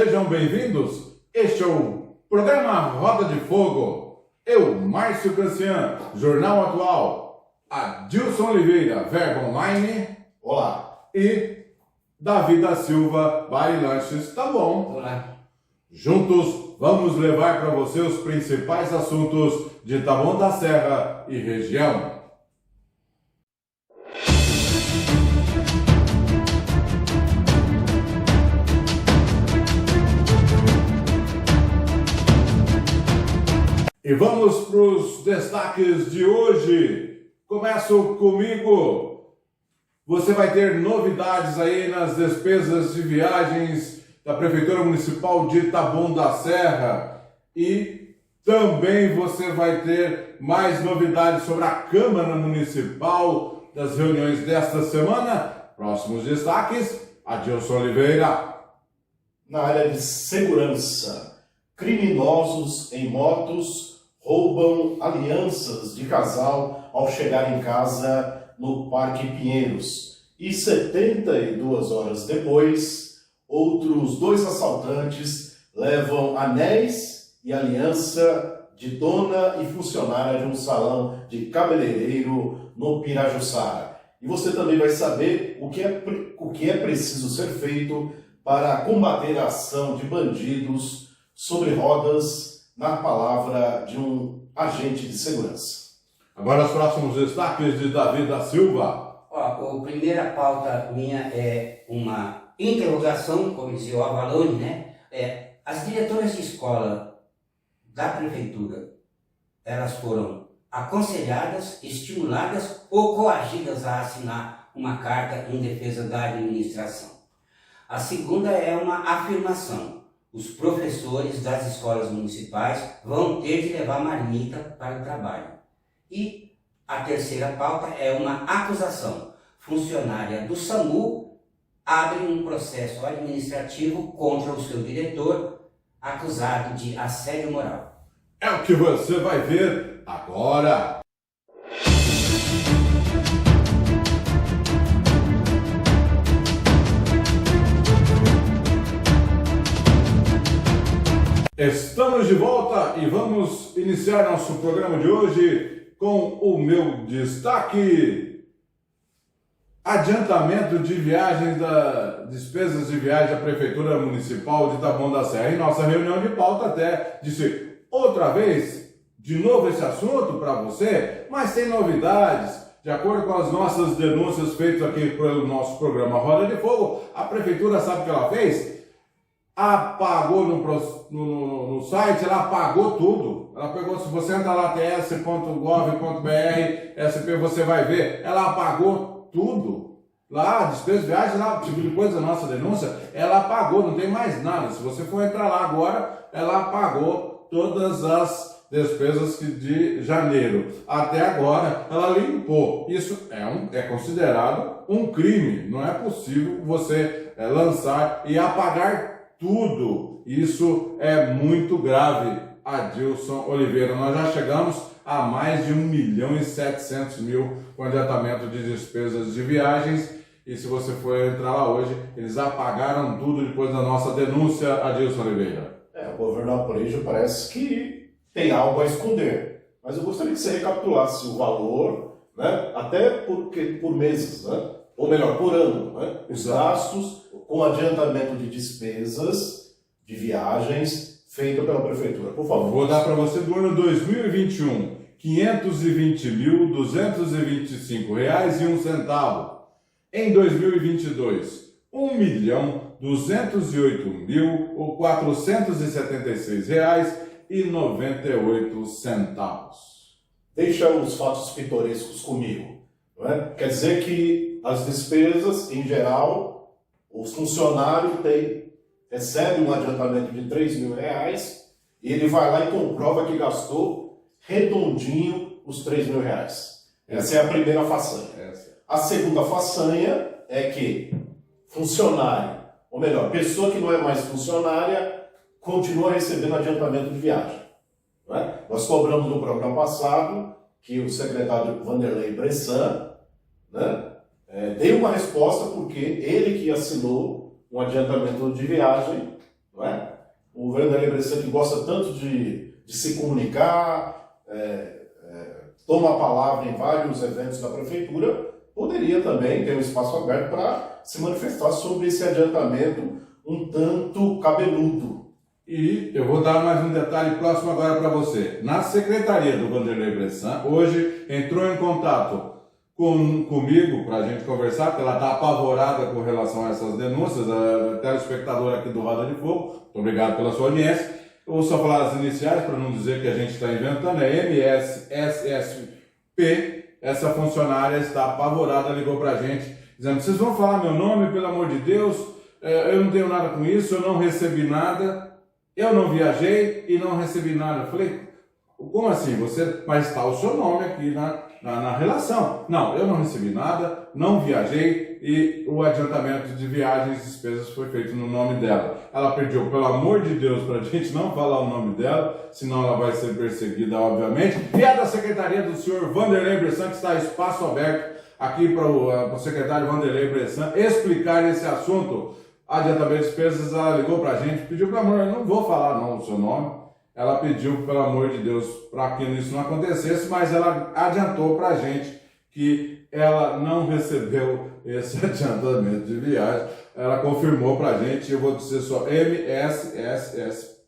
sejam bem-vindos. Este é o programa Roda de Fogo. Eu, Márcio Cancian, Jornal Atual, Adilson Oliveira, Verbo Online. Olá. E Davi da Silva, Bar e Lanches, tá bom? Olá. Juntos, vamos levar para você os principais assuntos de Taboão da Serra e região. E vamos para os destaques de hoje. Começo comigo. Você vai ter novidades aí nas despesas de viagens da Prefeitura Municipal de Taboão da Serra. E também você vai ter mais novidades sobre a Câmara Municipal das reuniões desta semana. Próximos destaques, Adilson Oliveira. Na área de segurança, criminosos em motos roubam alianças de casal ao chegar em casa no Parque Pinheiros. E 72 horas depois, outros 2 assaltantes levam anéis e aliança de dona e funcionária de um salão de cabeleireiro no Pirajussara. E você também vai saber o que é preciso ser feito para combater a ação de bandidos sobre rodas, na palavra de um agente de segurança. Agora os próximos destaques de Davi da Silva. A primeira pauta minha é uma interrogação, como dizia o Avalone, né? As diretoras de escola da prefeitura, elas foram aconselhadas, estimuladas ou coagidas a assinar uma carta em defesa da administração. A segunda é uma afirmação. Os professores das escolas municipais vão ter de levar marmita para o trabalho. E a terceira pauta é uma acusação. Funcionária do SAMU abre um processo administrativo contra o seu diretor, acusado de assédio moral. É o que você vai ver agora. Estamos de volta e vamos iniciar nosso programa de hoje com o meu destaque. Adiantamento de viagens, despesas de viagem da Prefeitura Municipal de Taboão da Serra. Em nossa reunião de pauta até disse outra vez, de novo esse assunto para você, mas tem novidades. De acordo com as nossas denúncias feitas aqui pelo nosso programa Roda de Fogo, a Prefeitura sabe o que ela fez? Apagou no site, ela apagou tudo. Ela pegou, se você entra lá, ts.gov.br, SP, você vai ver, ela apagou tudo. Lá, despesa de viagem, lá, depois da nossa denúncia, ela apagou, não tem mais nada. Se você for entrar lá agora, ela apagou todas as despesas de janeiro. Até agora, ela limpou. Isso é considerado um crime. Não é possível você lançar e apagar tudo. Isso é muito grave, Adilson Oliveira. Nós já chegamos a mais de 1.700.000 com adiantamento de despesas de viagens. E se você for entrar lá hoje, eles apagaram tudo depois da nossa denúncia, Adilson Oliveira. O governo parece que tem algo a esconder. Mas eu gostaria que você recapitulasse o valor, né? Até por meses, né? Ou melhor, por ano, né? Os gastos com adiantamento de despesas de viagens feito pela Prefeitura. Por favor. Vou dar para você do ano 2021, R$ 520.225,01. Em 2022, R$ 1.208.476,98. Deixa os fatos pitorescos comigo. Não é? Quer dizer que as despesas, em geral, os funcionários recebem um adiantamento de R$3.000 e ele vai lá e comprova que gastou redondinho os R$3.000. Essa é a primeira façanha. A segunda façanha é que funcionário, ou melhor, pessoa que não é mais funcionária, continua recebendo adiantamento de viagem. Não é? Nós cobramos no programa passado que o secretário Vanderlei Bressan, né, deu uma resposta porque ele que assinou um adiantamento de viagem, não é? o vereador Bressan, que gosta tanto de se comunicar, toma a palavra em vários eventos da prefeitura, poderia também ter um espaço aberto para se manifestar sobre esse adiantamento um tanto cabeludo. E eu vou dar mais um detalhe próximo agora para você. Na secretaria do Vanderlei Bressan, hoje entrou em contato comigo para a gente conversar, porque ela está apavorada com relação a essas denúncias, a telespectadora aqui do Roda de Fogo. Muito obrigado pela sua audiência. Eu vou só falar as iniciais para não dizer que a gente está inventando. É MSSSP. Essa funcionária está apavorada, ligou para a gente, dizendo: vocês vão falar meu nome, pelo amor de Deus, eu não tenho nada com isso, eu não recebi nada, eu não viajei e não recebi nada. Eu falei: como assim? Mas está o seu nome aqui na relação. Não, eu não recebi nada, não viajei e o adiantamento de viagens e despesas foi feito no nome dela. Ela pediu, pelo amor de Deus, para a gente não falar o nome dela, senão ela vai ser perseguida, obviamente. E é da secretaria do senhor Vanderlei Bressan, que está espaço aberto aqui para o secretário Vanderlei Bressan explicar esse assunto. Adiantamento de despesas, ela ligou para a gente, pediu, pelo amor, eu não vou falar não o seu nome. Ela pediu, pelo amor de Deus, para que isso não acontecesse, mas ela adiantou para a gente que ela não recebeu esse adiantamento de viagem. Ela confirmou para a gente, eu vou dizer só, MSSSP,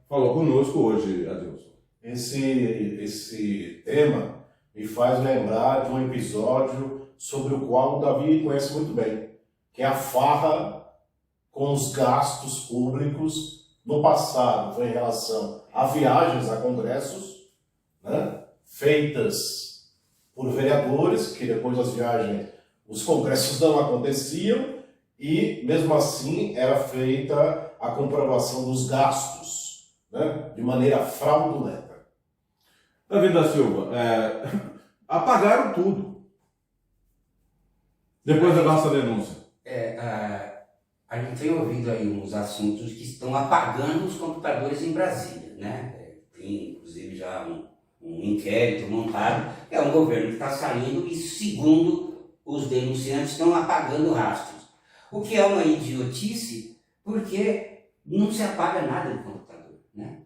falou conosco hoje, Adilson. Esse tema me faz lembrar de um episódio sobre o qual o Davi conhece muito bem, que é a farra com os gastos públicos. No passado foi em relação a viagens a congressos, né, feitas por vereadores, que depois das viagens os congressos não aconteciam e mesmo assim era feita a comprovação dos gastos, né, de maneira fraudulenta. Davi da Silva, apagaram tudo depois da nossa denúncia. A gente tem ouvido aí uns assuntos que estão apagando os computadores em Brasília, né? Tem, inclusive, já um inquérito montado. É um governo que está saindo e, segundo os denunciantes, estão apagando rastros. O que é uma idiotice, porque não se apaga nada do computador, né?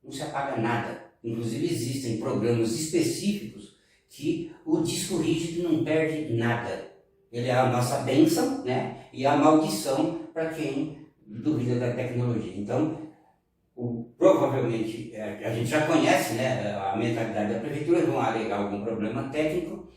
Não se apaga nada. Inclusive, existem programas específicos que o disco rígido não perde nada. Ele é a nossa bênção, né? E a maldição para quem duvida da tecnologia. Então, provavelmente, a gente já conhece, né, a mentalidade da prefeitura, vão alegar algum problema técnico,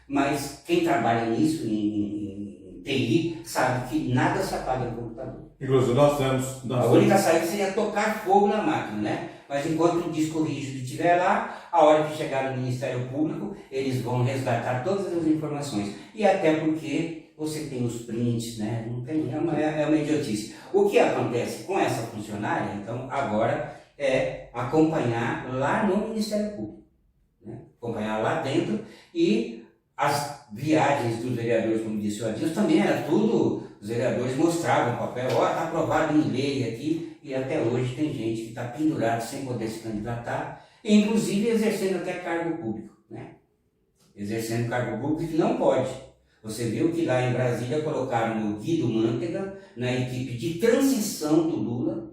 mas quem trabalha nisso, em TI, sabe que nada se apaga no computador. Inclusive, nós temos... A única saída seria tocar fogo na máquina, né? Mas enquanto o disco rígido estiver lá, a hora que chegar no Ministério Público, eles vão resgatar todas as informações. E até porque você tem os prints, né? Não tem, é uma idiotice. O que acontece com essa funcionária, então, agora, é acompanhar lá no Ministério Público. Né? Acompanhar lá dentro e as viagens dos vereadores, como disse o Adilson, também era tudo, os vereadores mostravam o papel, está aprovado em lei aqui, e até hoje tem gente que está pendurada sem poder se candidatar, inclusive exercendo até cargo público, né? Exercendo cargo público que não pode. Você viu que lá em Brasília colocaram o Guido Mantega na equipe de transição do Lula,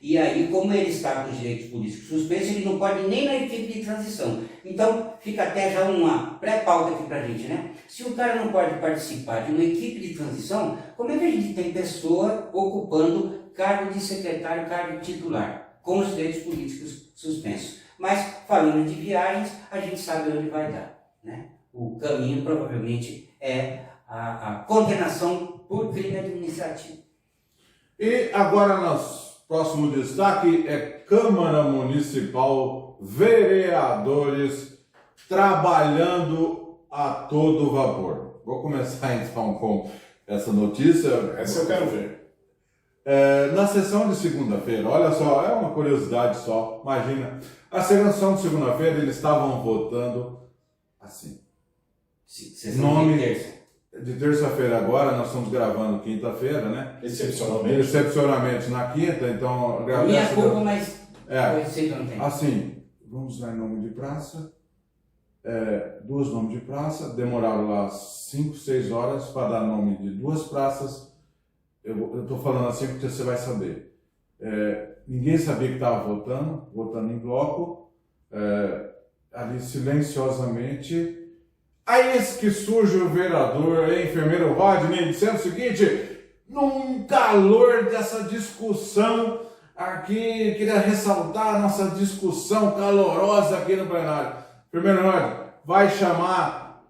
e aí, como ele está com os direitos políticos suspensos, ele não pode nem na equipe de transição. Então, fica até já uma pré-pauta aqui pra gente, né? Se o cara não pode participar de uma equipe de transição, como é que a gente tem pessoa ocupando cargo de secretário, cargo de titular, com os direitos políticos suspensos? Mas, falando de viagens, a gente sabe onde vai dar, né? O caminho, provavelmente, é a condenação por crime administrativo. E agora, nosso próximo destaque é Câmara Municipal, vereadores trabalhando a todo vapor. Vou começar então com essa notícia. Essa eu quero ver. Na sessão de segunda-feira, olha só, é uma curiosidade só, imagina. A sessão de segunda-feira eles estavam votando assim. Nome terça. De terça-feira agora, nós estamos gravando quinta-feira, né? Excepcionalmente na quinta, então... Minha culpa, mas pode ser que eu não tenho. Assim, vamos dar nome de praça, duas nomes de praça, demoraram lá 5, 6 horas para dar nome de duas praças. Eu estou falando assim porque você vai saber. ninguém sabia que estava votando em bloco, ali silenciosamente. Aí esse que surge o vereador, enfermeiro Rodney, dizendo o seguinte, num calor dessa discussão aqui, queria ressaltar a nossa discussão calorosa aqui no plenário. Enfermeiro Rodney, vai chamar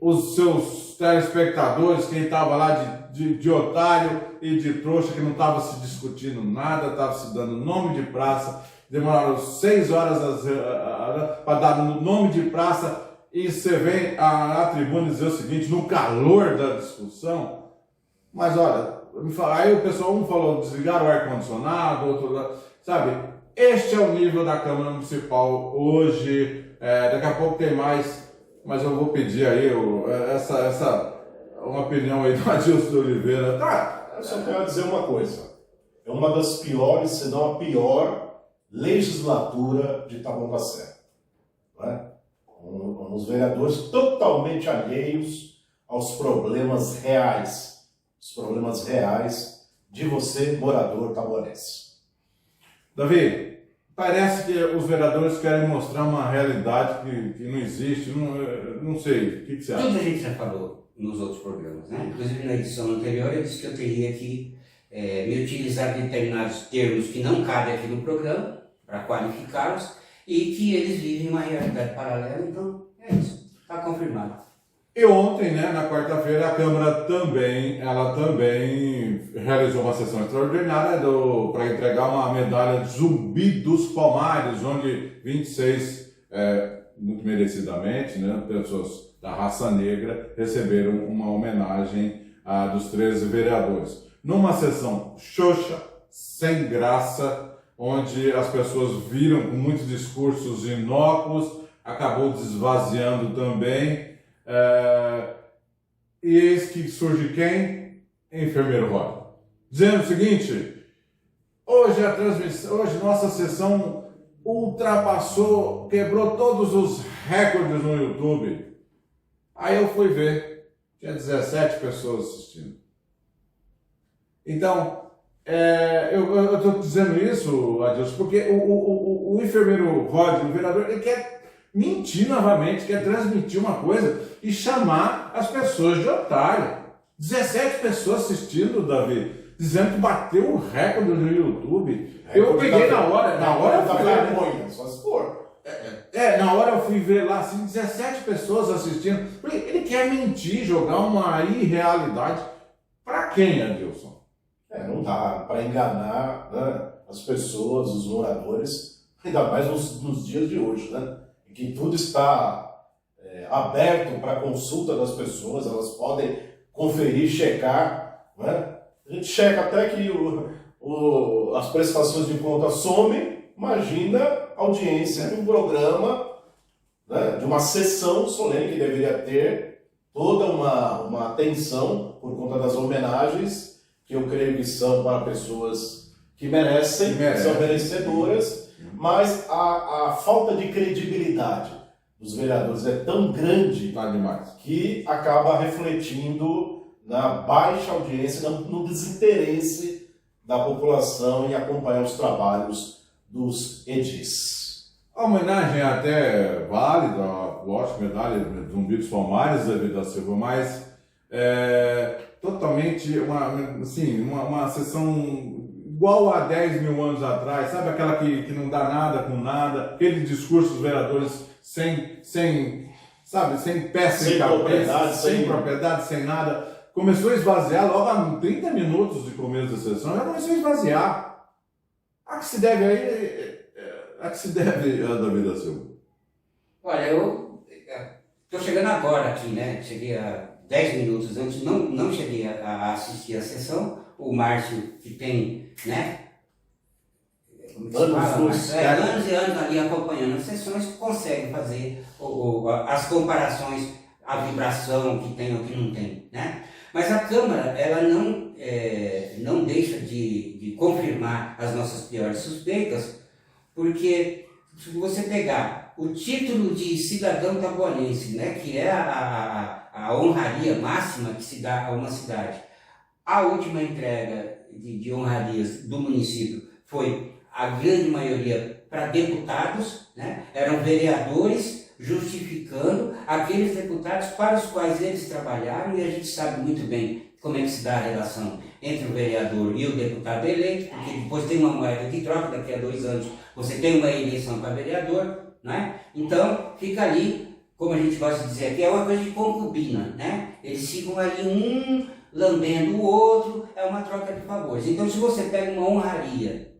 os seus telespectadores, quem estava lá de otário e de trouxa, que não estava se discutindo nada, estava se dando nome de praça, demoraram 6 horas para dar nome de praça, e você vem à tribuna dizer o seguinte, no calor da discussão, mas olha, aí o pessoal, um falou desligar o ar-condicionado, outro, sabe, este é o nível da Câmara Municipal hoje, daqui a pouco tem mais, mas eu vou pedir aí uma opinião aí do Adilson Oliveira. Tá, eu só quero dizer uma coisa, é uma das piores, se não a pior legislatura de Taboão da Serra, não é? Os vereadores totalmente alheios aos problemas reais, de você, morador taboanense. Davi, parece que os vereadores querem mostrar uma realidade que não existe, não sei, o que você acha? Tudo a gente já falou nos outros programas, né? Inclusive na edição anterior eu disse que eu teria que me utilizar de determinados termos que não cabem aqui no programa, para qualificá-los, e que eles vivem uma realidade paralela, então é isso, está confirmado. E ontem, né, na quarta-feira, a Câmara também realizou uma sessão extraordinária para entregar uma medalha de Zumbi dos Palmares, onde 26, muito merecidamente, né, pessoas da raça negra receberam uma homenagem dos 13 vereadores. Numa sessão xoxa, sem graça, onde as pessoas viram com muitos discursos inócuos, acabou desvaziando também. E eis que surge quem? Enfermeiro Rodney. Dizendo o seguinte, hoje nossa sessão ultrapassou, quebrou todos os recordes no YouTube. Aí eu fui ver, tinha 17 pessoas assistindo. Então, eu estou dizendo isso, Adilson, porque o enfermeiro Rodney, o vereador, ele quer mentir novamente, quer transmitir uma coisa e chamar as pessoas de otário. 17 pessoas assistindo, Davi, dizendo que bateu o recorde no YouTube. Eu peguei na hora eu fui ver. Só se for. Na hora eu fui ver lá, assim, 17 pessoas assistindo. Ele quer mentir, jogar uma irrealidade. Para quem, Adilson? Não dá para enganar, né, as pessoas, os moradores, ainda mais nos dias de hoje, né? Em que tudo está aberto para consulta das pessoas, elas podem conferir, checar, né? A gente checa até que as prestações de conta somem, imagina a audiência de um programa, né, de uma sessão solene que deveria ter toda uma atenção por conta das homenagens, que eu creio que são para pessoas que merecem. São merecedoras, mas a falta de credibilidade dos vereadores é tão grande que acaba refletindo na baixa audiência, no desinteresse da população em acompanhar os trabalhos dos edis. A homenagem é até válida, lógico, medalha de Zumbi dos Palmares, Davi da Silva, mas totalmente uma sessão igual a 10 mil anos atrás, sabe aquela que não dá nada com nada, aquele discurso dos vereadores sem pé, sem cabeça, sem propriedade, sem nada. Começou a esvaziar logo a 30 minutos de começo da sessão, já começou a esvaziar. A que se deve a Davi da Silva? Olha, eu estou chegando agora aqui, né? Cheguei a 10 minutos antes, não cheguei a assistir a sessão. O Márcio, que tem, né? Anos e anos ali acompanhando as sessões, consegue fazer as comparações, a vibração que tem ou que não tem, né? Mas a Câmara, ela não deixa de confirmar as nossas piores suspeitas, porque se você pegar o título de cidadão taboanense, né, que é a honraria máxima que se dá a uma cidade, a última entrega de honrarias do município foi a grande maioria para deputados, né? Eram vereadores justificando aqueles deputados para os quais eles trabalharam, e a gente sabe muito bem como é que se dá a relação entre o vereador e o deputado eleito, porque depois tem uma moeda que troca, daqui a 2 anos você tem uma eleição para vereador, né? Então fica ali, como a gente gosta de dizer aqui, é uma coisa de concubina, né? Eles ficam ali um lambendo o outro, é uma troca de favores. Então se você pega uma honraria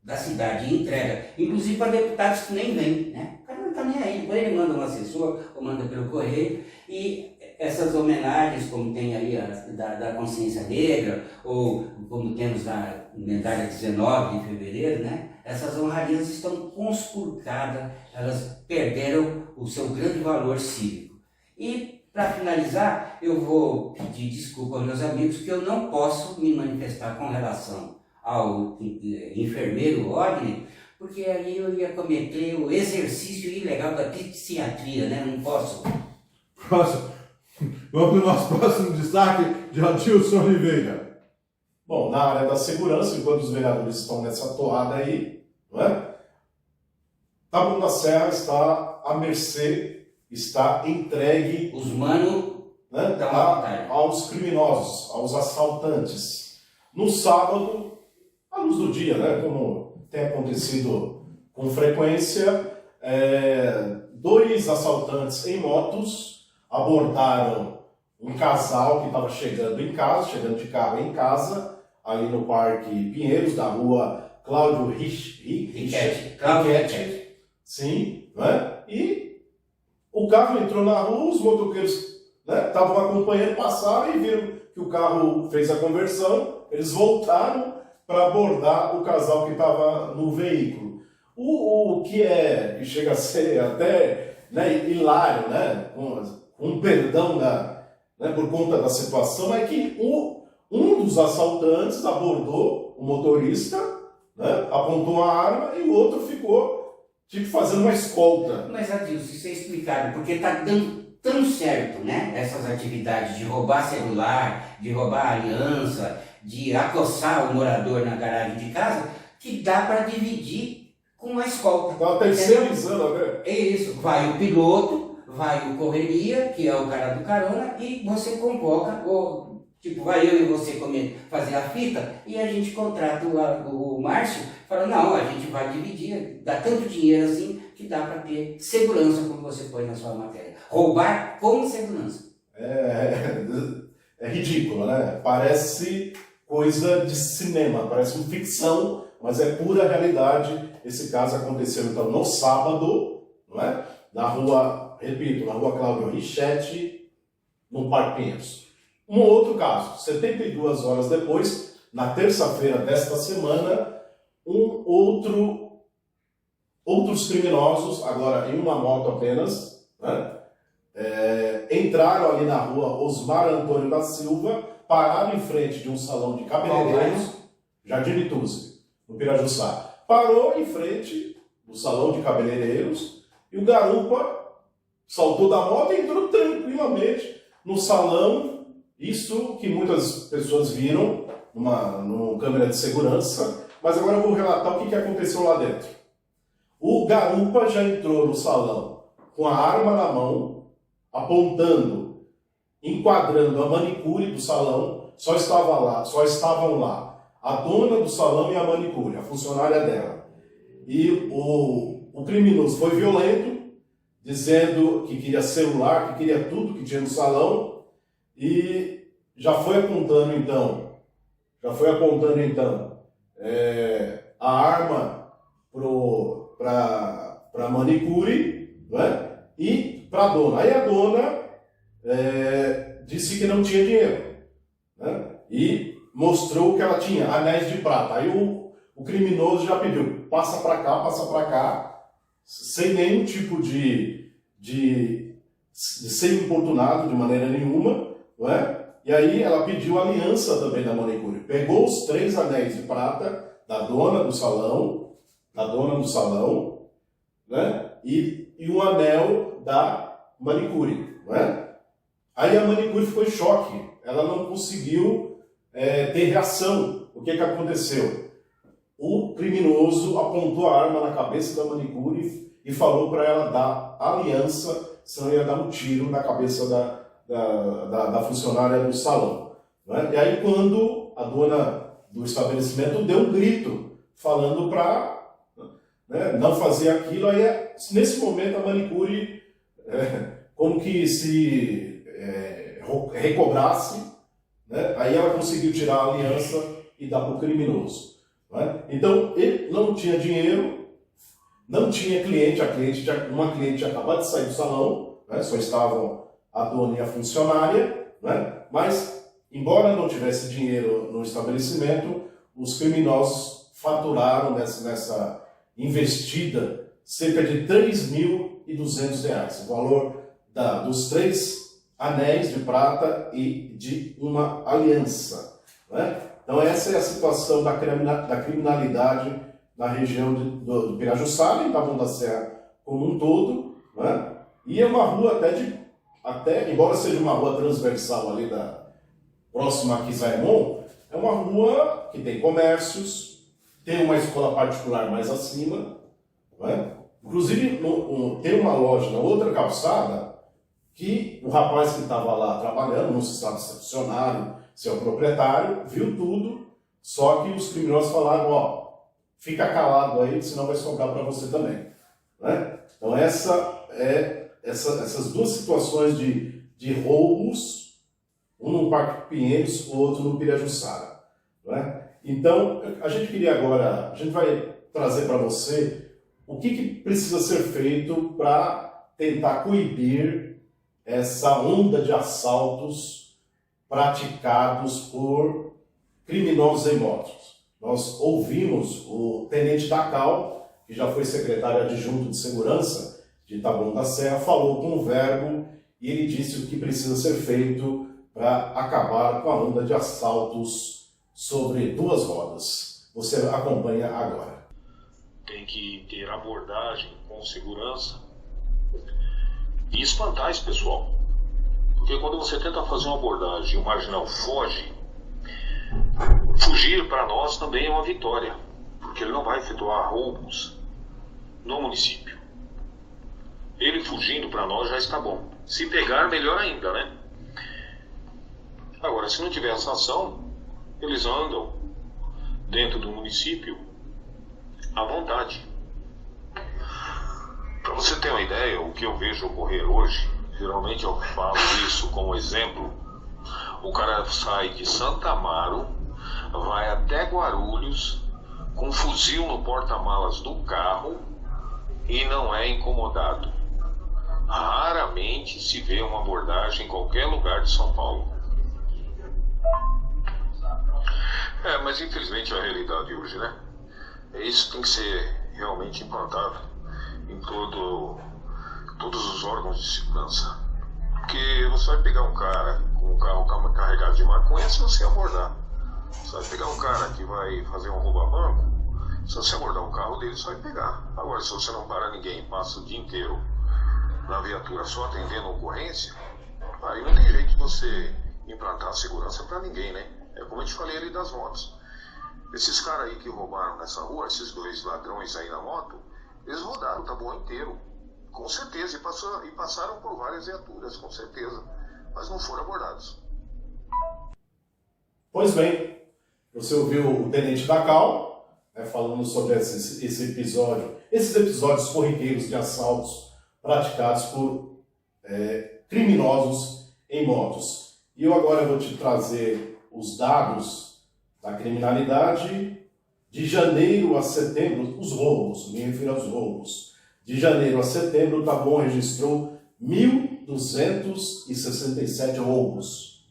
da cidade e entrega, inclusive para deputados que nem vêm, né? O cara não está nem aí, depois ele manda um assessor ou manda pelo correio, e essas homenagens, como tem aí da consciência negra, ou como temos na medalha 19 de fevereiro, né? Essas honrarias estão conspurcadas, elas perderam o seu grande valor cívico. E, para finalizar, eu vou pedir desculpa aos meus amigos que eu não posso me manifestar com relação ao enfermeiro Rodney, porque aí eu ia cometer o exercício ilegal da psiquiatria, né? Não posso. Próximo. Vamos para o nosso próximo destaque de Adilson Oliveira. Bom, na área da segurança, enquanto os vereadores estão nessa toada aí, não é? Taboão da Serra está à mercê, está entregue, Os mano, né, dão à vontade. aos criminosos, aos assaltantes. No sábado, à luz do dia, né, como tem acontecido com frequência, 2 assaltantes em motos abordaram um casal que estava chegando de carro em casa, ali no Parque Pinheiros, da rua Cláudio Richetti. Sim, né? E o carro entrou na rua, os motoqueiros estavam acompanhando, passaram e viram que o carro fez a conversão, eles voltaram para abordar o casal que estava no veículo. O que chega a ser até, né, hilário, né, com perdão por conta da situação, é que um dos assaltantes abordou o motorista, né, apontou a arma, e o outro ficou fazendo uma escolta. Mas, Adilson, isso é explicado, porque está dando tão certo, né? Essas atividades de roubar celular, de roubar aliança, de acossar o morador na garagem de casa, que dá para dividir com uma escolta. Está terceirizando, né? É isso, vai o piloto, vai o correria, que é o cara do carona, e você convoca, vai eu e você fazer a fita, e a gente contrata o Márcio, fala, não, a gente vai dividir, dá tanto dinheiro assim, que dá para ter segurança, como você põe na sua matéria. Roubar com segurança. É ridículo, né? Parece coisa de cinema, parece uma ficção, mas é pura realidade. Esse caso aconteceu, então, no sábado, não é? Na rua Cláudio Richetti, no Parque Pinheiros. Um outro caso, 72 horas depois, na terça-feira desta semana, outros criminosos, agora em uma moto apenas, né, entraram ali na rua Osmar Antônio da Silva, pararam em frente de um salão de cabeleireiros, Jardim Ituze, no Pirajuçá. Parou em frente do salão de cabeleireiros e o garupa saltou da moto e entrou tranquilamente no salão. Isso que muitas pessoas viram numa câmera de segurança, mas agora eu vou relatar o que aconteceu lá dentro. O garupa já entrou no salão com a arma na mão, apontando, enquadrando a manicure do salão. Só estavam lá a dona do salão e a manicure, a funcionária dela. E o criminoso foi violento, dizendo que queria celular, que queria tudo que tinha no salão, e já foi apontando então a arma para a manicure, né? E para a dona. Aí a dona disse que não tinha dinheiro, né? E mostrou que ela tinha anéis de prata. Aí o criminoso já pediu, passa para cá, sem nenhum tipo de ser importunado de maneira nenhuma, não é? E aí ela pediu a aliança também da manicure. Pegou os 3 anéis de prata da dona do salão, né? E um anel da manicure, não é? Aí a manicure ficou em choque. Ela não conseguiu ter reação o que aconteceu? O criminoso apontou a arma na cabeça da manicure e falou para ela dar aliança, senão ia dar um tiro na cabeça da funcionária do salão. Né? E aí, quando a dona do estabelecimento deu um grito, falando para, né, não fazer aquilo, aí nesse momento a manicure como que se recobrasse, né? Aí ela conseguiu tirar a aliança e dar para o criminoso. Né? Então, ele não tinha dinheiro, não tinha cliente, uma cliente tinha acabado de sair do salão, né? Só estavam a dona e a funcionária, né? Mas, embora não tivesse dinheiro no estabelecimento, os criminosos faturaram nessa investida cerca de R$3.200, o valor dos 3 anéis de prata e de uma aliança. Né? Então essa é a situação da criminalidade na região do Pirajussara, em Taboão da Serra como um todo. Né? E é uma rua até, embora seja uma rua transversal ali próxima a Quisaimon, é uma rua que tem comércios, tem uma escola particular mais acima, né? Inclusive tem uma loja na outra calçada que o rapaz que estava lá trabalhando, não se sabe se é funcionário, se é o proprietário, viu tudo, só que os criminosos falaram, ó, fica calado aí, senão vai sobrar para você também. Né? Então essas duas situações de roubos, um no Parque Pinheiros, o outro no Pirajussara. Né? Então, a gente vai trazer para você o que precisa ser feito para tentar coibir essa onda de assaltos praticados por criminosos em motos. Nós ouvimos o tenente Dacal, que já foi secretário adjunto de segurança de Taboão da Serra, falou com o Verbo e ele disse o que precisa ser feito para acabar com a onda de assaltos sobre 2 rodas. Você acompanha agora. Tem que ter abordagem com segurança e espantar esse pessoal. Porque quando você tenta fazer uma abordagem e o marginal foge, fugir para nós também é uma vitória, porque ele não vai efetuar roubos no município. Ele fugindo para nós já está bom. Se pegar, melhor ainda, né? Agora, se não tiver essa ação, eles andam dentro do município à vontade. Para você ter uma ideia, o que eu vejo ocorrer hoje, geralmente eu falo isso como exemplo, o cara sai de Santa Amaro, vai até Guarulhos, com um fuzil no porta-malas do carro e não é incomodado. Raramente se vê uma abordagem em qualquer lugar de São Paulo. Mas infelizmente é a realidade hoje, né? Isso tem que ser realmente implantado em todos os órgãos de segurança. Porque você vai pegar um cara com um carro carregado de maconha se você abordar. Você vai pegar um cara que vai fazer um roubo a banco, se você abordar o carro dele, você vai pegar. Agora, se você não para ninguém, passa o dia inteiro na viatura só atendendo a ocorrência, aí não tem jeito de você implantar a segurança para ninguém, né? É como eu te falei ali das motos. Esses caras aí que roubaram nessa rua, esses 2 ladrões aí na moto, eles rodaram o Taboão inteiro, com certeza, e passaram por várias viaturas, com certeza, mas não foram abordados. Pois bem, você ouviu o tenente Dacal, né, falando sobre esse episódio, esses episódios corriqueiros de assaltos praticados por criminosos em motos. E eu agora vou te trazer os dados da criminalidade de janeiro a setembro, os roubos, me refiro aos roubos. De janeiro a setembro, o Taboão registrou 1.267 roubos.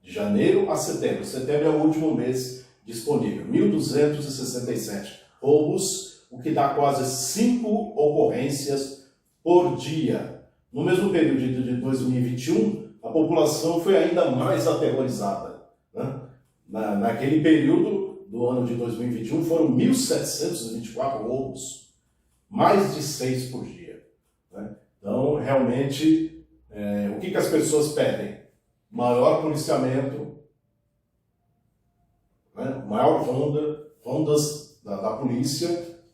De janeiro a setembro. Setembro é o último mês disponível. 1.267 roubos, o que dá quase 5 ocorrências por dia. No mesmo período de 2021, a população foi ainda mais aterrorizada. Né? Naquele período do ano de 2021, foram 1.724 roubos, mais de 6 por dia. Né? Então, realmente, o que as pessoas pedem? Maior policiamento, né? maior rondas da polícia,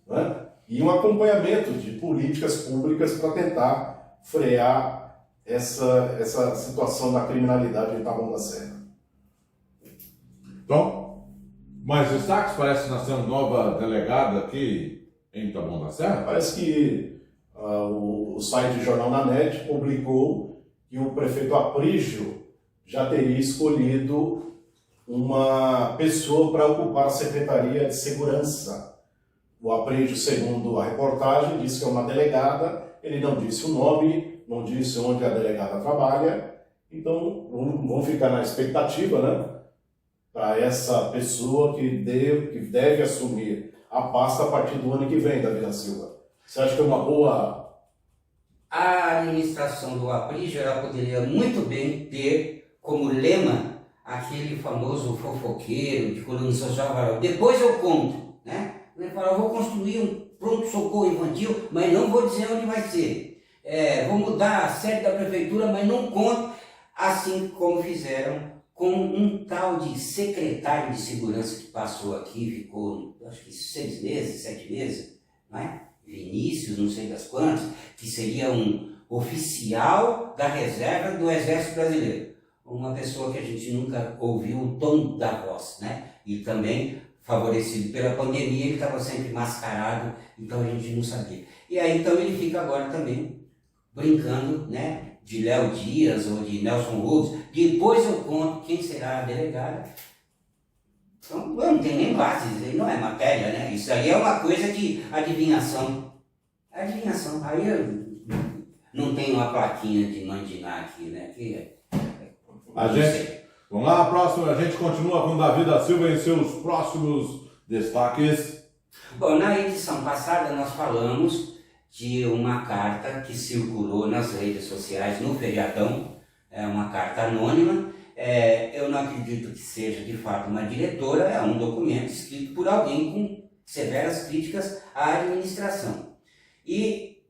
né? E um acompanhamento de políticas públicas para tentar frear essa situação da criminalidade em Taboão da Serra. Então, mais destaques, parece que nós temos nova delegada aqui em Taboão da Serra. Parece que o site Jornal da NET publicou que o prefeito Aprígio já teria escolhido uma pessoa para ocupar a Secretaria de Segurança. O Aprígio, segundo a reportagem, disse que é uma delegada, ele não disse o nome, não disse onde a delegada trabalha, então vamos ficar na expectativa, né, para essa pessoa que deve assumir a pasta a partir do ano que vem, Davi da Silva. Você acha que é uma boa... A administração do Aprígio, ela poderia muito bem ter como lema aquele famoso fofoqueiro de coluna social, depois eu conto, né? Ele fala, vou construir um pronto-socorro infantil, mas não vou dizer onde vai ser. Vou mudar a sede da prefeitura, mas não conto, assim como fizeram com um tal de secretário de segurança que passou aqui, ficou, acho que 6 meses, 7 meses, não é? Vinícius, não sei das quantas, que seria um oficial da reserva do Exército Brasileiro. Uma pessoa que a gente nunca ouviu o tom da voz, né? E também, favorecido pela pandemia, ele estava sempre mascarado, então a gente não sabia. E aí, então, ele fica agora também brincando, né? De Léo Dias ou de Nelson Rubens. Depois eu conto quem será a delegada. Então, eu não tenho nem base, isso aí não é matéria, né? Isso aí é uma coisa de adivinhação. Adivinhação. Aí eu não tenho uma plaquinha de mandinar aqui, né? Vamos lá, próximo, a gente continua com Davi da Silva em seus próximos destaques. Bom, na edição passada nós falamos de uma carta que circulou nas redes sociais no feriadão, uma carta anônima. Eu não acredito que seja de fato uma diretora, é um documento escrito por alguém com severas críticas à administração. E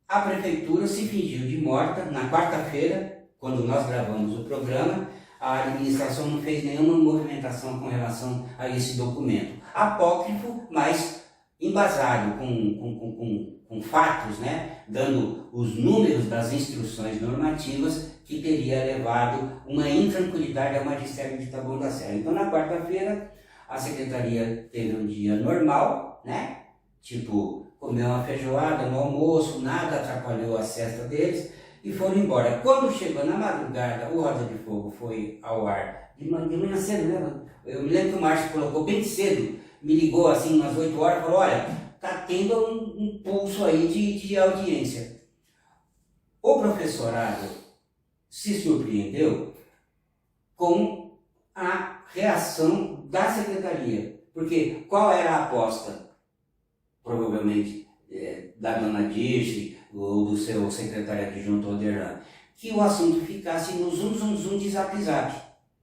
a prefeitura se fingiu de morta na quarta-feira, quando nós gravamos o programa. A administração não fez nenhuma movimentação com relação a esse documento. Apócrifo, mas embasado com fatos, né? Dando os números das instruções normativas que teria levado uma intranquilidade ao magistério de Taboão da Serra. Então, na quarta-feira, a secretaria teve um dia normal, né? Tipo, comeu uma feijoada no almoço, nada atrapalhou a cesta deles e foram embora. Quando chegou na madrugada, o Roda de Fogo foi ao ar de manhã cedo, né? Eu me lembro que o Márcio colocou bem cedo, me ligou assim umas 8 horas e falou, olha, tá tendo um pulso aí de audiência. O professorado se surpreendeu com a reação da secretaria, porque qual era a aposta? Provavelmente da dona Dirce ou do seu secretário adjunto Oderlan, que o assunto ficasse no zum de zap,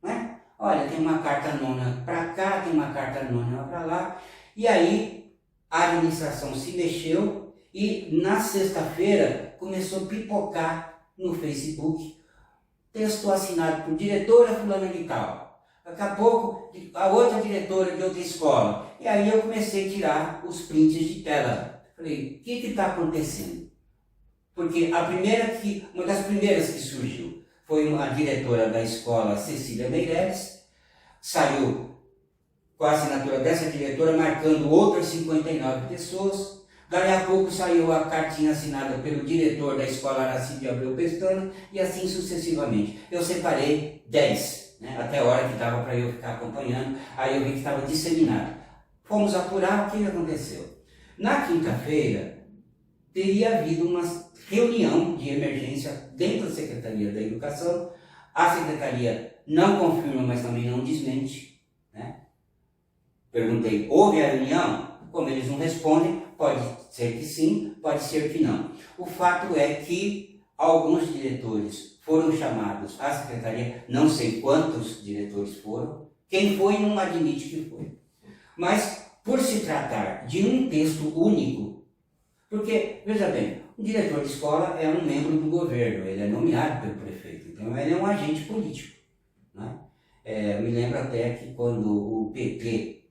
né? Olha, tem uma carta nona para cá, tem uma carta nona para lá, e aí a administração se mexeu e na sexta-feira começou a pipocar no Facebook texto assinado por diretora fulana de tal, daqui a pouco a outra diretora de outra escola, e aí eu comecei a tirar os prints de tela. Falei, o que está acontecendo? Porque uma das primeiras que surgiu foi a diretora da escola, Cecília Meireles, saiu com a assinatura dessa diretora, marcando outras 59 pessoas. Daí a pouco saiu a cartinha assinada pelo diretor da escola Aracide Abreu Pestana, e assim sucessivamente. Eu separei 10, né, até a hora que dava para eu ficar acompanhando, aí eu vi que estava disseminado. Fomos apurar o que aconteceu. Na quinta-feira, teria havido uma reunião de emergência dentro da Secretaria da Educação. A Secretaria não confirma, mas também não desmente, né? Perguntei, houve a reunião? Como eles não respondem, pode ser que sim, pode ser que não. O fato é que alguns diretores foram chamados à Secretaria, não sei quantos diretores foram, quem foi não admite que foi. Mas, por se tratar de um texto único, porque, veja bem, o diretor de escola é um membro do governo, ele é nomeado pelo prefeito, então ele é um agente político, né? me lembro até que quando o PT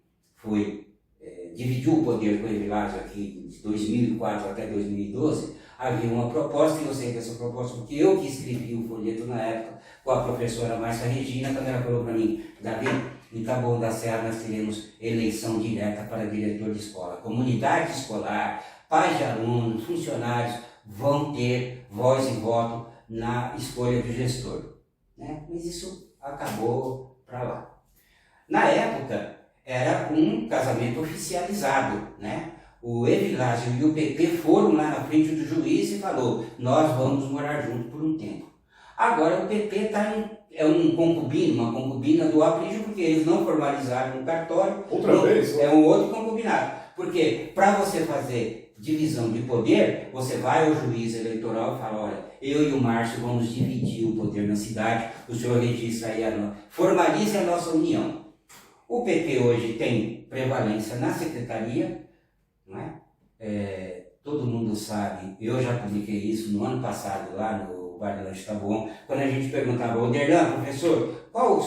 dividiu o poder com o Evilásio aqui de 2004 até 2012, havia uma proposta, e eu sei dessa proposta porque eu que escrevi o folheto na época com a professora Márcia Regina, quando ela falou para mim: Davi, em Taboão da Serra nós teremos eleição direta para diretor de escola. Comunidade escolar, pais de alunos, funcionários vão ter voz e voto na escolha do gestor. Né? Mas isso acabou para lá. Na época, era um casamento oficializado, né? O Evilásio e o PP foram lá na frente do juiz e falou: nós vamos morar juntos por um tempo. Agora o PP é um concubino, uma concubina do Aprígio, porque eles não formalizaram no cartório. Outra vez? É um outro concubinado. Porque para você fazer divisão de poder, você vai ao juiz eleitoral e fala: olha, eu e o Márcio vamos dividir o poder na cidade, o senhor registra aí, formalize a nossa união. O PP hoje tem prevalência na secretaria, não é? Todo mundo sabe, eu já publiquei isso no ano passado lá no Bar de Lanche Taboão, quando a gente perguntava: ô Derlan, professor, qual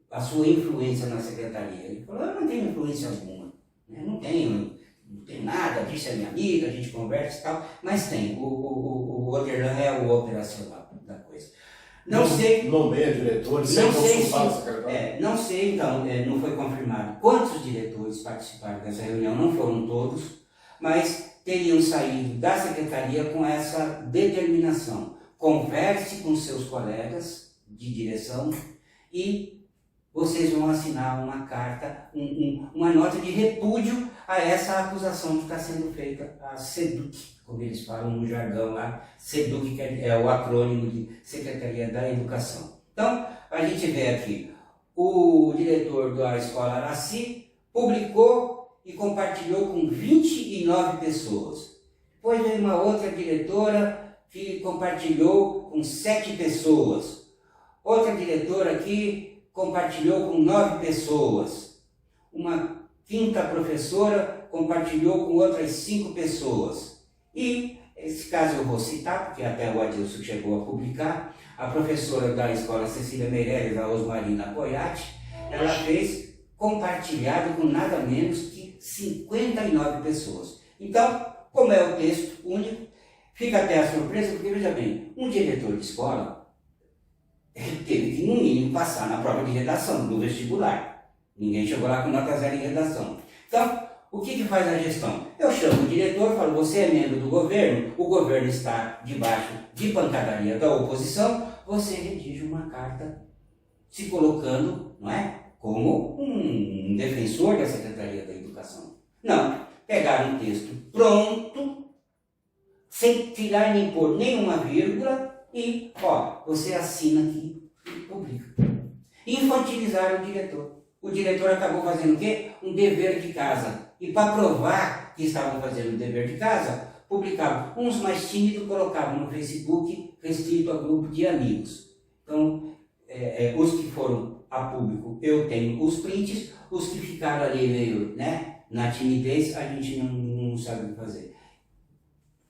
a sua influência na secretaria? Ele falou: eu não tenho influência alguma, né? Não tenho nada, disse a minha amiga, a gente conversa e tal, mas tem, o Oderlan é o operacional da coisa. Não sei. Nomeia diretores, não sei secretário. não sei, então, não foi confirmado quantos diretores participaram dessa reunião, não foram todos, mas teriam saído da secretaria com essa determinação: converse com seus colegas de direção e vocês vão assinar uma carta, uma nota de repúdio a essa acusação que está sendo feita a SEDUC, como eles falam no jargão lá, SEDUC, que é o acrônimo de Secretaria da Educação. Então, a gente vê aqui, o diretor da Escola Araci publicou e compartilhou com 29 pessoas. Depois veio uma outra diretora que compartilhou com 7 pessoas. Outra diretora que compartilhou com 9 pessoas. Uma quinta professora compartilhou com outras 5 pessoas. E, esse caso eu vou citar, porque até o Adilson chegou a publicar, a professora da escola Cecília Meirelles, a Osmarina Coiate, ela fez compartilhado com nada menos que 59 pessoas. Então, como é o texto único, fica até a surpresa, porque veja bem, um diretor de escola teve que, no mínimo, passar na prova de redação, no vestibular. Ninguém chegou lá com nota 0 em redação. Então, o que faz a gestão? Eu chamo o diretor e falo: você é membro do governo, o governo está debaixo de pancadaria da oposição, você redige uma carta se colocando, não é, como um defensor da Secretaria da Educação. Não, pegaram um texto pronto, sem tirar nem pôr nenhuma vírgula, e, você assina aqui e publica. Infantilizaram o diretor. O diretor acabou fazendo o quê? Um dever de casa. E para provar que estavam fazendo o dever de casa, publicavam. Uns mais tímidos colocavam no Facebook, restrito a grupo de amigos. Então, os que foram a público, eu tenho os prints. Os que ficaram ali meio, né, na timidez, a gente não sabe o que fazer.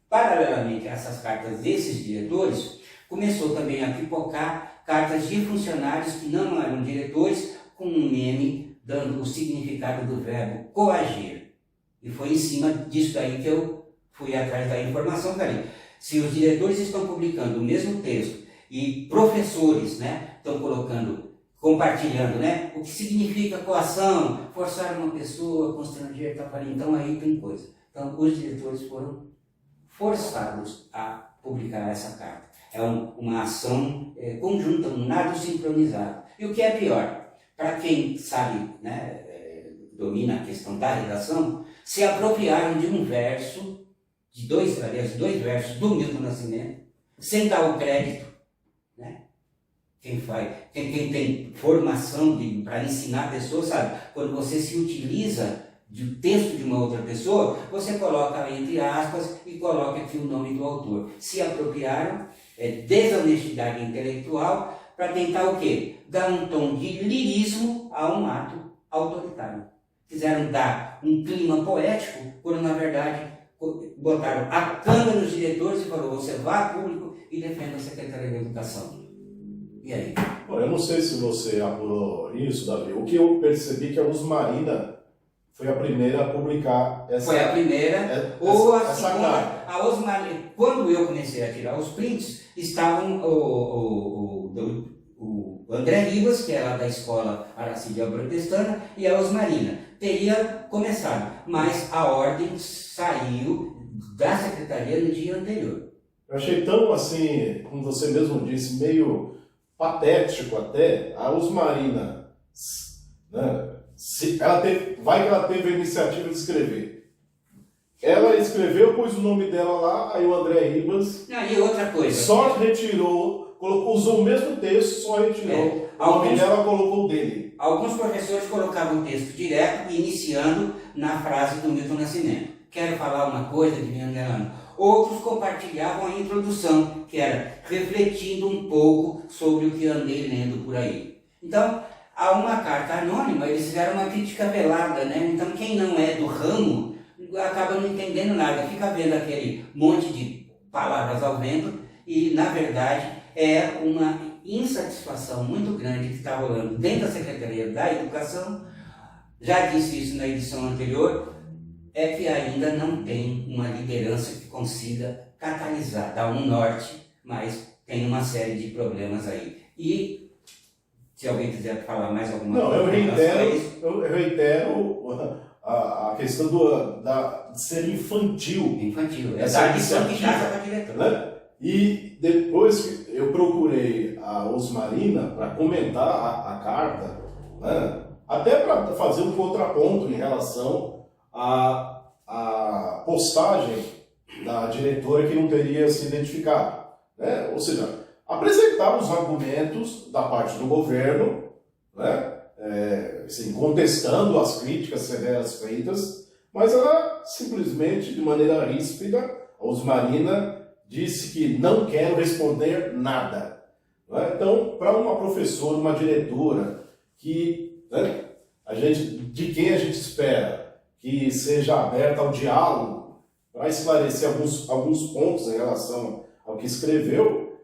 Paralelamente a essas cartas desses diretores, começou também a pipocar cartas de funcionários que não eram diretores, com um meme dando o significado do verbo coagir. E foi em cima disso daí que eu fui atrás da informação. Falei: se os diretores estão publicando o mesmo texto e professores, né, estão colocando, compartilhando, né, o que significa coação, forçar uma pessoa, constranger, então aí tem coisa. Então, os diretores foram forçados a publicar essa carta. É uma ação conjunta, um nado sincronizado. E o que é pior, para quem sabe, né, domina a questão da redação, se apropriaram de um verso, de dois versos do Milton Nascimento, sem dar o crédito, né? Quem tem formação para ensinar pessoas, sabe? Quando você se utiliza do texto de uma outra pessoa, você coloca entre aspas e coloca aqui o nome do autor. Se apropriaram, desonestidade intelectual, para tentar o quê? Dar um tom de lirismo a um ato autoritário. Quiseram dar um clima poético, quando na verdade botaram a cana nos diretores e falou: você vá a público e defenda a Secretaria da Educação. E aí? Bom, eu não sei se você apurou isso, Davi. O que eu percebi é que a Osmarina foi a primeira a publicar essa... Foi a primeira, essa, ou a essa segunda. carta. A Osmarina, quando eu comecei a tirar os prints, estavam o André Ribas, que era da escola Aracide Protestana, e a Osmarina. Teria começado, mas a ordem saiu da secretaria no dia anterior. Eu achei tão, assim, como você mesmo disse, meio patético até, a Osmarina, né? Vai que ela teve a iniciativa de escrever. Ela escreveu, pôs o nome dela lá, aí o André Ribas E outra coisa. só retirou, usou o mesmo texto, só retirou. O nome dela colocou o dele. Alguns professores colocavam o texto direto, iniciando na frase do Milton Nascimento. Quero falar uma coisa de mim, Anderano. Outros compartilhavam a introdução, que era refletindo um pouco sobre o que andei lendo por aí. Então, a uma carta anônima, eles fizeram uma crítica velada, né? Então, quem não é do ramo acaba não entendendo nada, fica vendo aquele monte de palavras ao vento e, na verdade, é uma insatisfação muito grande que está rolando dentro da Secretaria da Educação. Já disse isso na edição anterior, é que ainda não tem uma liderança que consiga catalisar, dar um norte, mas tem uma série de problemas aí. E, se alguém quiser falar mais alguma coisa... Não, eu reitero a questão de ser infantil. Infantil, é essa dar lição de iniciativa, casa para a diretora. né? E depois que eu procurei a Osmarina para comentar a carta, né? Até para fazer um contraponto em relação à postagem da diretora que não teria se identificado, né? Ou seja, apresentar os argumentos da parte do governo, né? Assim, contestando as críticas severas feitas, mas ela simplesmente, de maneira ríspida, a Osmarina disse que não quer responder nada. Né? Então, para uma professora, uma diretora, que, né, de quem a gente espera que seja aberta ao diálogo, para esclarecer alguns pontos em relação ao que escreveu,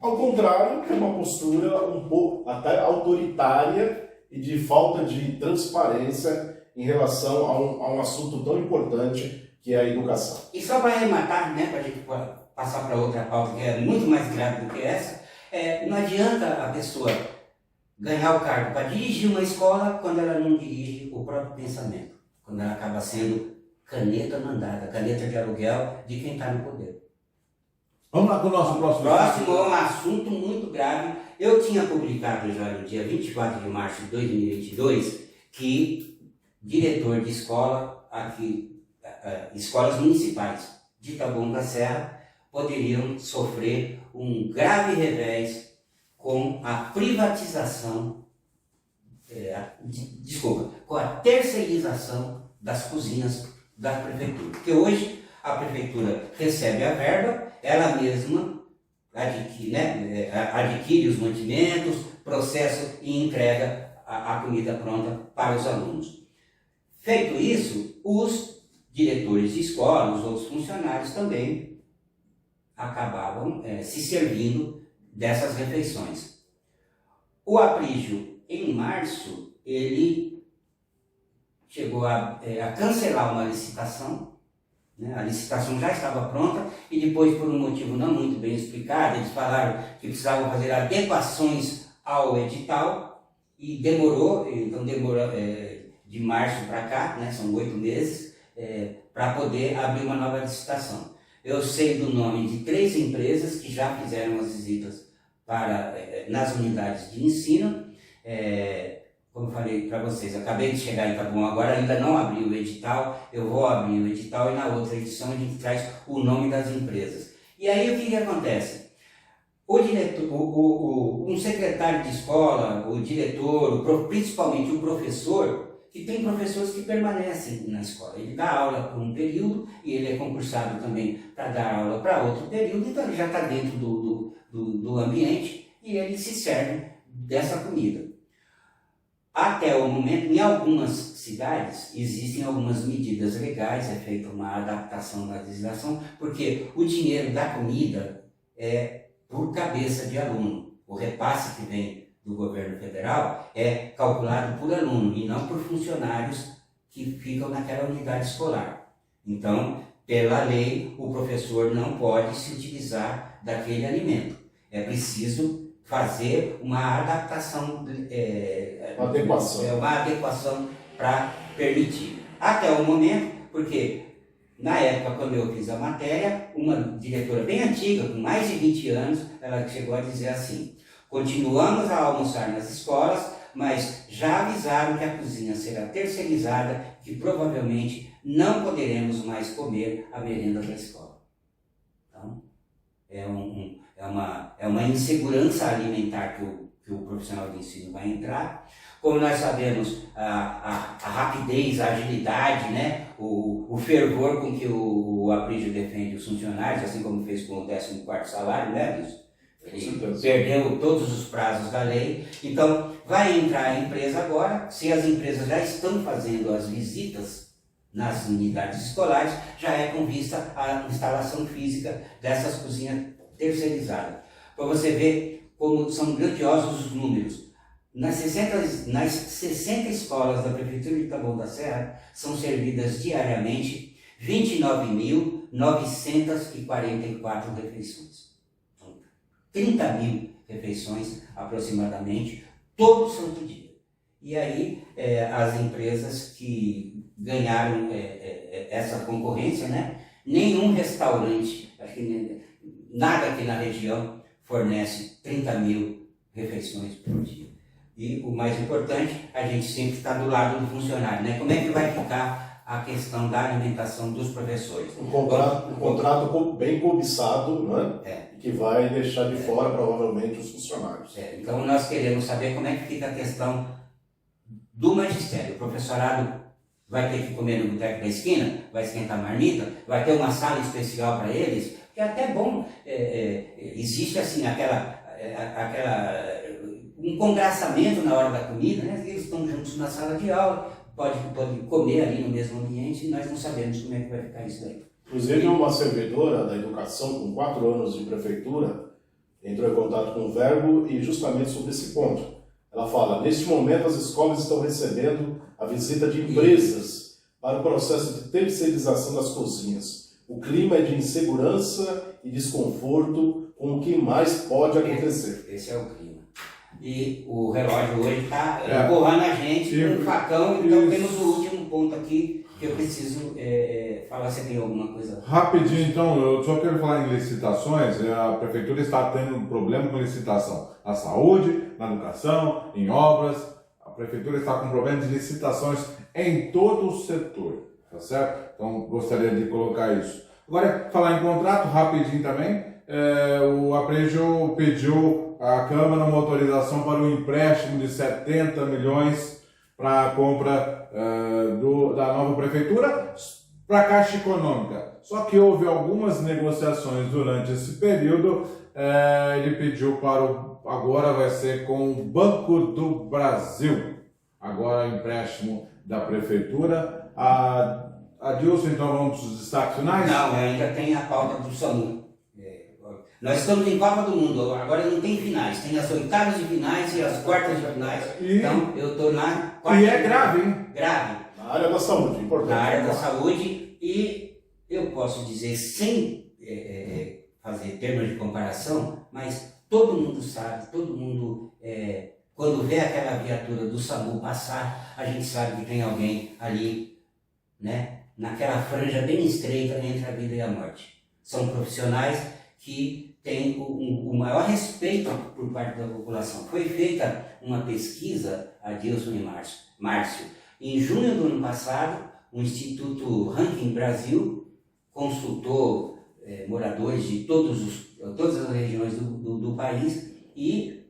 ao contrário, é uma postura um pouco até autoritária e de falta de transparência em relação a um assunto tão importante que é a educação. E só para arrematar, né, para a gente passar para outra pauta que é muito mais grave do que essa, não adianta a pessoa ganhar o cargo para dirigir uma escola quando ela não dirige o próprio pensamento, quando ela acaba sendo caneta mandada, caneta de aluguel de quem está no poder. Vamos lá com o nosso próximo. Próximo é um assunto muito grave. Eu tinha publicado já no dia 24 de março de 2022 que diretor de escola, escolas municipais de Taboão da Serra, poderiam sofrer um grave revés com a privatização, com a terceirização das cozinhas da prefeitura. Porque hoje a prefeitura recebe a verba, ela mesma adquire os mantimentos, processa e entrega a comida pronta para os alunos. Feito isso, os diretores de escola, os outros funcionários também acabavam se servindo dessas refeições. O Aprígio, em março, ele chegou a cancelar uma licitação, né? A licitação já estava pronta e depois, por um motivo não muito bem explicado, eles falaram que precisavam fazer adequações ao edital e demorou de março para cá, né? São 8 meses, para poder abrir uma nova licitação. Eu sei do nome de 3 empresas que já fizeram as visitas nas unidades de ensino. Como eu falei para vocês, acabei de chegar em Taboão agora, ainda não abri o edital, eu vou abrir o edital e na outra edição a gente traz o nome das empresas. E aí o que acontece? O diretor, um secretário de escola, o diretor, principalmente o professor, que tem professores que permanecem na escola. Ele dá aula por um período e ele é concursado também para dar aula para outro período, então ele já está dentro do ambiente e ele se serve dessa comida. Até o momento, em algumas cidades, existem algumas medidas legais, é feita uma adaptação da legislação, porque o dinheiro da comida é por cabeça de aluno. o repasse que vem do governo federal é calculado por aluno e não por funcionários que ficam naquela unidade escolar. Então, pela lei, o professor não pode se utilizar daquele alimento. É preciso fazer uma adaptação, uma adequação para permitir. Até o momento, porque na época, quando eu fiz a matéria, uma diretora bem antiga, com mais de 20 anos, ela chegou a dizer assim: continuamos a almoçar nas escolas, mas já avisaram que a cozinha será terceirizada, que provavelmente não poderemos mais comer a merenda da escola. Então, é uma insegurança alimentar que o profissional de ensino vai entrar. Como nós sabemos, a rapidez, a agilidade, né? o fervor com que o Aprígio defende os funcionários, assim como fez com o 14º salário, né, Wilson? Ele perdeu todos os prazos da lei. Então, vai entrar a empresa agora. Se as empresas já estão fazendo as visitas nas unidades escolares, já é com vista à instalação física dessas cozinhas terceirizadas. Para você ver como são grandiosos os números. Nas 60 escolas da Prefeitura de Taboão da Serra são servidas diariamente 29.944 refeições. 30 mil refeições aproximadamente, todo santo dia. E aí as empresas que ganharam essa concorrência, né? Nenhum restaurante, nada aqui na região fornece 30 mil refeições por dia. E o mais importante, a gente sempre está do lado do funcionário, né? Como é que vai ficar a questão da alimentação dos professores? Um contrato bem cobiçado, né? Que vai deixar de fora provavelmente os funcionários. Então nós queremos saber como é que fica a questão do magistério. O professorado vai ter que comer no boteco da esquina, vai esquentar marmita, vai ter uma sala especial para eles, que é até bom, existe assim um congraçamento na hora da comida, né? Eles estão juntos na sala de aula, pode comer ali no mesmo ambiente, e nós não sabemos como é que vai ficar isso daí. Inclusive, uma servidora da educação com 4 anos de prefeitura entrou em contato com o Verbo e justamente sobre esse ponto. Ela fala: neste momento as escolas estão recebendo a visita de empresas para o processo de terceirização das cozinhas. O clima é de insegurança e desconforto com o que mais pode acontecer. Esse é o clima. E o relógio hoje está empurrando a gente com um facão, então temos o último ponto aqui que eu preciso falar. Se tem alguma coisa. Rapidinho, então, eu só quero falar em licitações. A prefeitura está tendo um problema com licitação na saúde, na educação, em obras. A prefeitura está com problema de licitações em todo o setor, tá certo? Então, gostaria de colocar isso. Agora, falar em contrato, rapidinho também, o Aprígio pediu à Câmara uma autorização para o empréstimo de 70 milhões para a compra da nova prefeitura para a Caixa Econômica. Só que houve algumas negociações durante esse período. Ele pediu agora vai ser com o Banco do Brasil, agora empréstimo da prefeitura. Adilson, então vamos para os destaques finais? Não, ainda tem a pauta do SAMU. Nós estamos em Copa do Mundo, agora não tem finais, tem as oitavas de finais e as quartas de finais. Então eu estou na quarta. E é grave, hein? Grave. Na área da saúde, importante. Na área da saúde, e eu posso dizer, sem fazer termos de comparação, mas todo mundo sabe, quando vê aquela viatura do SAMU passar, a gente sabe que tem alguém ali, né, naquela franja bem estreita entre a vida e a morte. São profissionais que têm o maior respeito por parte da população. Foi feita uma pesquisa, Adilson e Márcio, em junho do ano passado. O Instituto Ranking Brasil consultou moradores de todas as regiões do país, e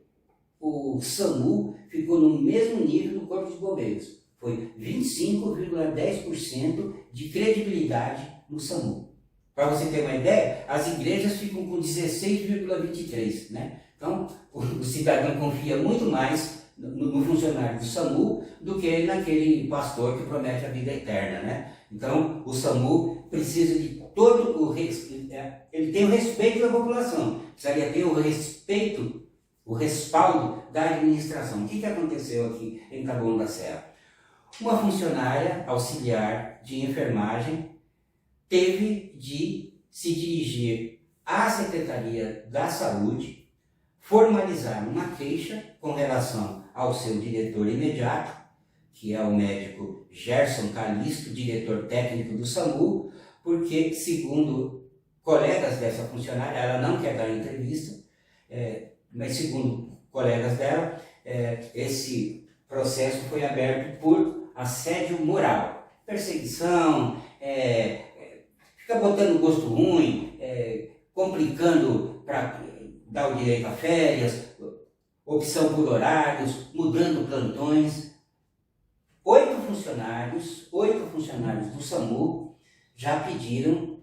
o SAMU ficou no mesmo nível do Corpo de Bombeiros. Foi 25,10% de credibilidade no SAMU. Para você ter uma ideia, as igrejas ficam com 16,23%, né? Então, o cidadão confia muito mais no funcionário do SAMU do que naquele pastor que promete a vida eterna, né? Então, o SAMU precisa de todo o respeito, ele tem o respeito da população, precisaria ter o respeito o respaldo da administração. O que aconteceu aqui em Taboão da Serra? Uma funcionária auxiliar de enfermagem teve de se dirigir à Secretaria da Saúde, formalizar uma queixa com relação ao seu diretor imediato, que é o médico Gerson Calisto, diretor técnico do SAMU, porque, segundo colegas dessa funcionária, ela não quer dar entrevista, mas segundo colegas dela, esse processo foi aberto por assédio moral, perseguição, fica botando gosto ruim, complicando para dar o direito a férias, opção por horários, mudando plantões. 8 funcionários do SAMU já pediram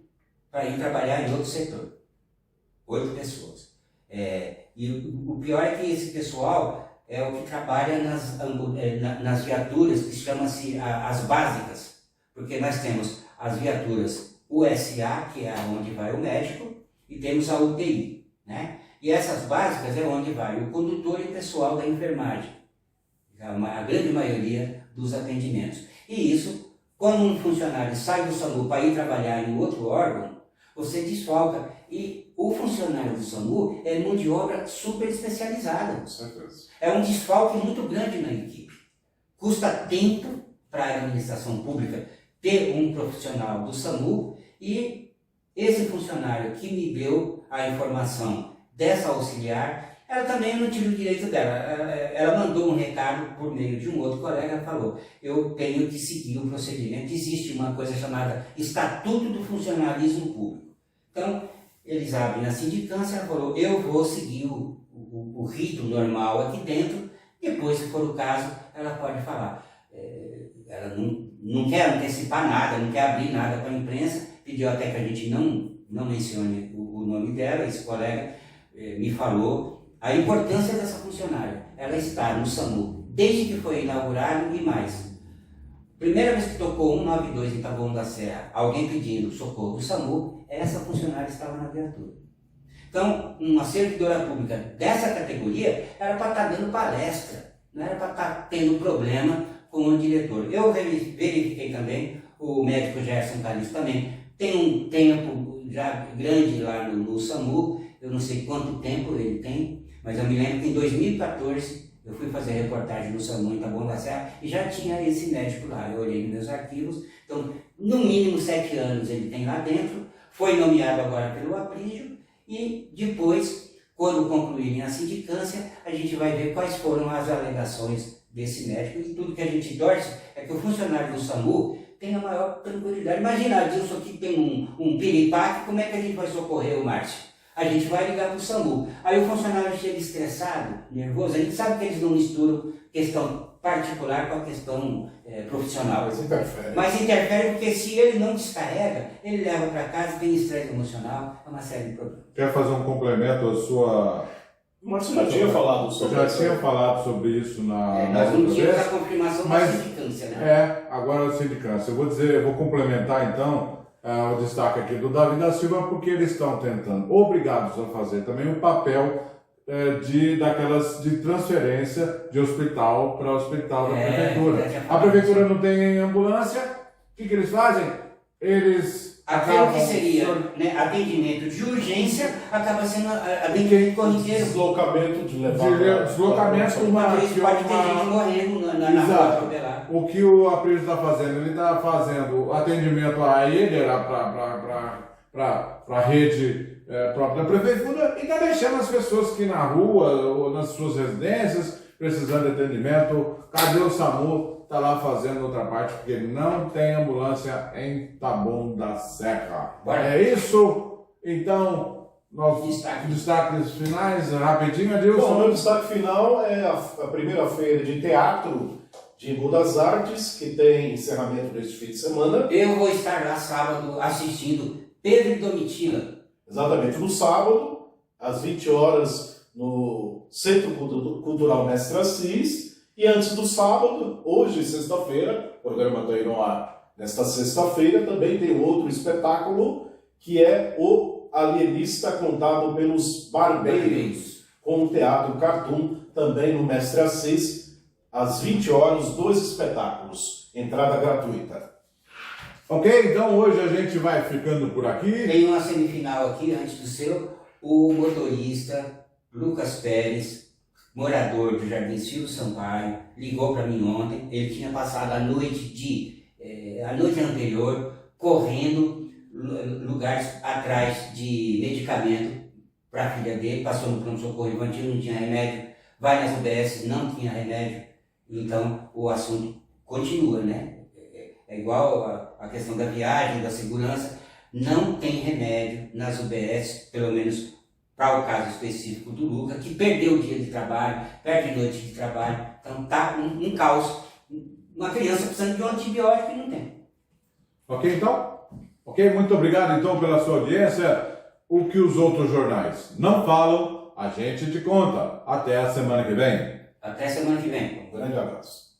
para ir trabalhar em outro setor. 8 pessoas. E o pior é que esse pessoal é o que trabalha nas viaturas, que chama-se as básicas, porque nós temos as viaturas USA, que é onde vai o médico, e temos a UTI, né? E essas básicas é onde vai o condutor e o pessoal da enfermagem, a grande maioria dos atendimentos. E isso, quando um funcionário sai do SAMU para ir trabalhar em outro órgão, você desfalca. E o funcionário do SAMU é mão de obra super especializada. Com certeza. É um desfalque muito grande na equipe. Custa tempo para a administração pública ter um profissional do SAMU, e esse funcionário que me deu a informação dessa auxiliar, ela também não tira o direito dela. Ela mandou um recado por meio de um outro colega, ela falou: eu tenho que seguir o procedimento. Existe uma coisa chamada Estatuto do Funcionalismo Público. Então, eles abrem a sindicância, ela falou: eu vou seguir o rito normal aqui dentro, depois, se for o caso, ela pode falar. Ela não quer antecipar nada, não quer abrir nada para a imprensa, pediu até que a gente não mencione o nome dela. Esse colega me falou a importância dessa funcionária. Ela está no SAMU desde que foi inaugurado e mais. Primeira vez que tocou 192 em Taboão da Serra, alguém pedindo socorro do SAMU, essa funcionária estava na viatura. Então, uma servidora pública dessa categoria era para estar dando palestra, não era para estar tendo problema com o diretor. Eu verifiquei também, o médico Gerson Calisto também tem um tempo já grande lá no SAMU, eu não sei quanto tempo ele tem, mas eu me lembro que em 2014 eu fui fazer reportagem no SAMU em Taboão da Serra e já tinha esse médico lá. Eu olhei nos meus arquivos, então no mínimo 7 anos ele tem lá dentro, foi nomeado agora pelo Aprígio, e depois, quando concluírem a sindicância, a gente vai ver quais foram as alegações desse médico, e tudo que a gente torce é que o funcionário do SAMU tenha maior tranquilidade. Imagina, Dilson, aqui tem um piripaque, como é que a gente vai socorrer o Márcio? A gente vai ligar para o SAMU. Aí o funcionário chega estressado, nervoso, a gente sabe que eles não misturam questão particular com a questão profissional. Mas interfere porque se ele não descarrega, ele leva para casa, tem estresse emocional, é uma série de problemas. Quer fazer um complemento à sua... O Márcio já tinha falado sobre isso. Já tinha falado sobre isso na... Nós não tínhamos a confirmação da sindicância, né? Agora a sindicância. Eu vou complementar então o destaque aqui do Davi da Silva, porque eles estão tentando, obrigados a fazer também o papel de transferência de hospital para hospital da prefeitura. A prefeitura não tem ambulância, o que eles fazem? Eles aquilo que seria atendimento de urgência acaba sendo atendimento corriqueiro. Deslocamento de levar. Deslocamento pode ter gente morrendo na rua atropelar. O que o Aprígio está fazendo? Ele está fazendo atendimento a ele, para a rede própria da prefeitura, e está deixando as pessoas que na rua ou nas suas residências precisando de atendimento. Cadê o SAMU? Está lá fazendo outra parte, porque não tem ambulância em Taboão da Serra. É isso? Então, destaques finais, rapidinho, Adilson. Bom, o meu destaque final é a primeira feira de teatro de Embu das Artes, que tem encerramento deste fim de semana. Eu vou estar lá sábado assistindo Pedro e Domitila. Exatamente, no sábado, às 20 horas, no Centro Cultural Mestre Assis. E antes do sábado, hoje, sexta-feira, o programa está indo no ar nesta sexta-feira, também tem outro espetáculo, que é o Alienista, contado pelos Barbeiros. com o Teatro Cartoon, também no Mestre Assis, às 20 horas, 2 espetáculos, entrada gratuita. Ok, então hoje a gente vai ficando por aqui. Tem uma semifinal aqui, antes do seu, o motorista Lucas Pérez, morador do Jardim Silvio Sampaio, ligou para mim ontem. Ele tinha passado a noite anterior correndo lugares atrás de medicamento para a filha dele, passou no pronto-socorro infantil, não tinha remédio, vai nas UBS, não tinha remédio, então o assunto continua, né? É igual a questão da viagem, da segurança, não tem remédio nas UBS, pelo menos para o caso específico do Luca, que perdeu o dia de trabalho, perde noite de trabalho, então tá um caos. Uma criança precisando de um antibiótico e não tem. Ok, então? Ok, muito obrigado então pela sua audiência. O que os outros jornais não falam, a gente te conta. Até a semana que vem. Até semana que vem. Um grande abraço.